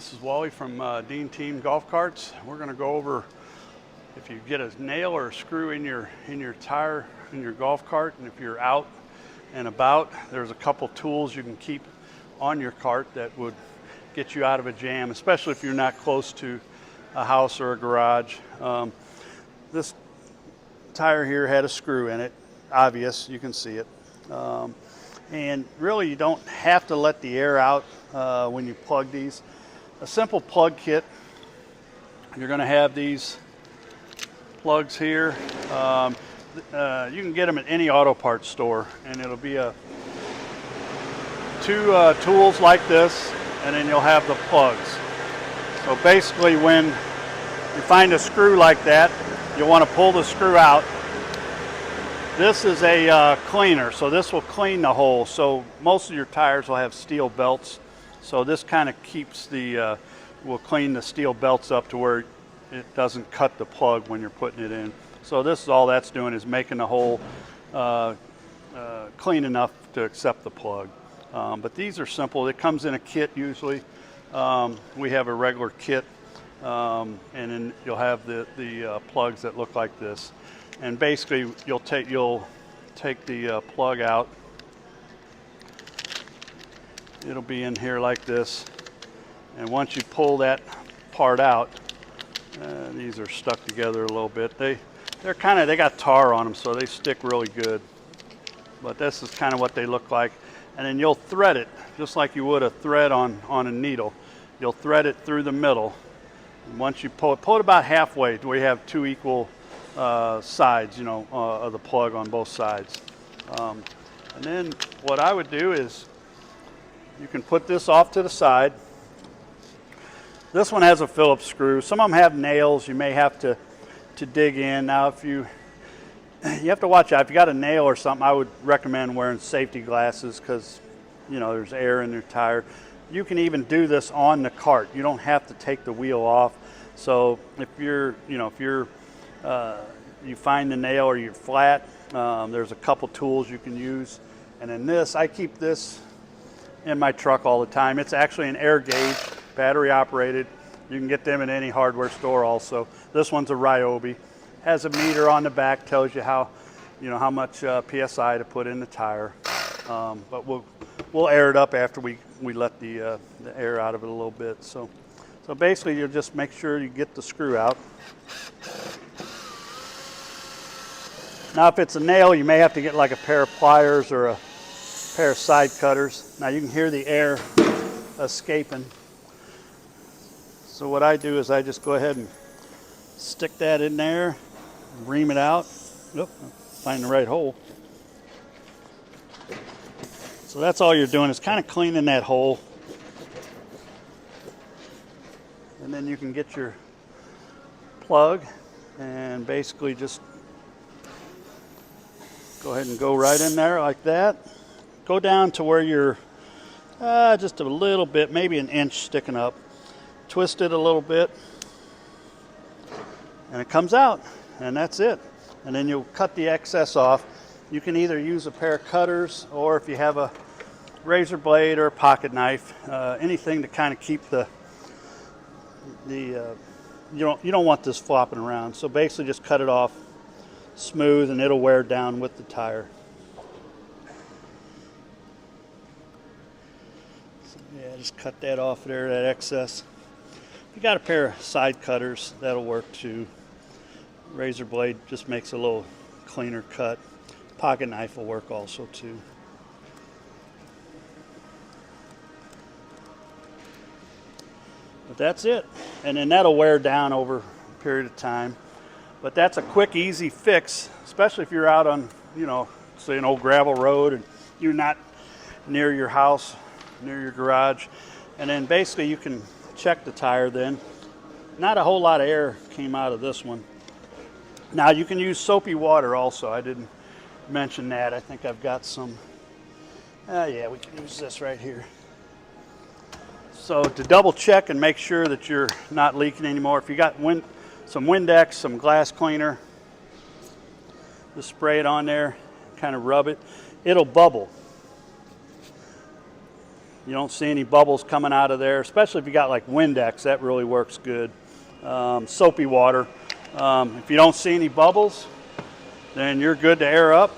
This is Wally from Dean Team Golf Carts. We're going to go over if you get a nail or a screw in your tire in your golf cart, and if you're out and about, there's a couple tools you can keep on your cart that would get you out of a jam, especially if you're not close to a house or a garage. This tire here had a screw in it, obvious, you can see it. And really you don't have to let the air out when you plug these. A simple plug kit, you're going to have these plugs here. You can get them at any auto parts store, and it'll be two tools like this, and then you'll have the plugs. So basically when you find a screw like that, you'll want to pull the screw out. This is a cleaner, so this will clean the hole. So most of your tires will have steel belts. So this kind of keeps will clean the steel belts up to where it doesn't cut the plug when you're putting it in. So this is all that's doing, is making the hole clean enough to accept the plug. But these are simple. It comes in a kit usually. We have a regular kit, and then you'll have the plugs that look like this. And basically you'll take the plug out. It'll be in here like this, and once you pull that part out, these are stuck together a little bit. They got tar on them, so they stick really good. But this is kind of what they look like. And then you'll thread it just like you would a thread on a needle. You'll thread it through the middle. And once you pull it about halfway, where you have two equal sides, of the plug on both sides. And then what I would do is, you can put this off to the side. This one has a Phillips screw. Some of them have nails. You may have to dig in. Now, if you have to watch out. If you got a nail or something, I would recommend wearing safety glasses, because there's air in your tire. You can even do this on the cart. You don't have to take the wheel off. So if you find the nail or you're flat, there's a couple tools you can use. And in this, I keep this in my truck all the time. It's actually an air gauge, battery operated. You can get them at any hardware store also. This one's a Ryobi. Has a meter on the back, tells you how much PSI to put in the tire. But we'll air it up after we let the air out of it a little bit. So basically you'll just make sure you get the screw out. Now if it's a nail, you may have to get like a pair of pliers or a pair of side cutters. Now you can hear the air escaping. So what I do is I just go ahead and stick that in there, ream it out. Oop, find the right hole. So that's all you're doing, is kind of cleaning that hole. And then you can get your plug and basically just go ahead and go right in there like that. Go down to where you're just a little bit, maybe an inch sticking up. Twist it a little bit, and it comes out, and that's it. And then you'll cut the excess off. You can either use a pair of cutters, or if you have a razor blade or a pocket knife, anything to kind of keep you don't want this flopping around. So basically just cut it off smooth, and it'll wear down with the tire. Yeah, just cut that off there, that excess. If you got a pair of side cutters, that'll work too. Razor blade just makes a little cleaner cut. Pocket knife will work also too. But that's it. And then that'll wear down over a period of time. But that's a quick, easy fix, especially if you're out on, say an old gravel road and you're not near your house, near your garage. And then basically you can check the tire then. Not a whole lot of air came out of this one. Now you can use soapy water also. I didn't mention that. I think I've got some. Yeah, we can use this right here. So to double check and make sure that you're not leaking anymore, if you got some Windex, some glass cleaner, just spray it on there, kind of rub it. It'll bubble. You don't see any bubbles coming out of there, especially if you got like Windex. That really works good. Soapy water. If you don't see any bubbles, then you're good to air up.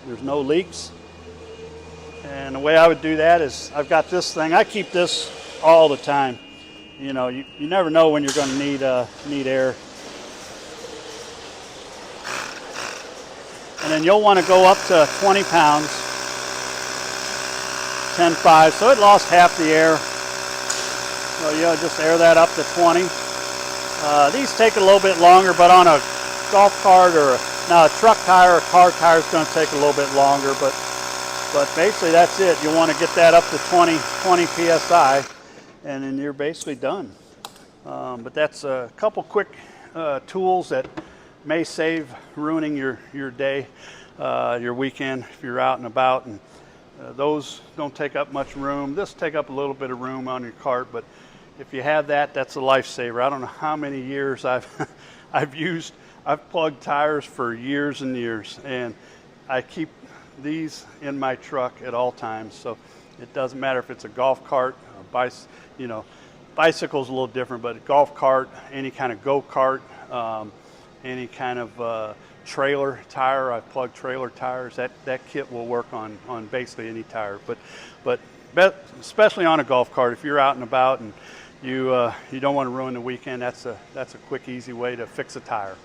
There's no leaks. And the way I would do that is I've got this thing. I keep this all the time. You know, you never know when you're going to need air. And then you'll want to go up to 20 pounds, 10.5. So it lost half the air. So you'll just air that up to 20. These take a little bit longer, but on a golf cart or now a truck tire or car tire is going to take a little bit longer. But basically that's it. You want to get that up to 20 psi, and then you're basically done. But that's a couple quick tools that may save ruining your day, your weekend if you're out and about. And those don't take up much room. This take up a little bit of room on your cart, but if you have that, that's a lifesaver. I don't know how many years I've plugged tires for years and years, and I keep these in my truck at all times. So it doesn't matter if it's a golf cart, bicycle's a little different, but a golf cart, any kind of go-kart, any kind of trailer tire. I've plugged trailer tires. That kit will work on basically any tire, but especially on a golf cart. If you're out and about and you don't want to ruin the weekend, that's a quick, easy way to fix a tire.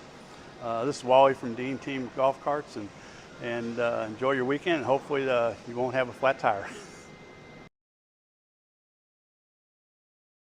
This is Wally from Dean Team Golf Carts, and enjoy your weekend, and hopefully you won't have a flat tire.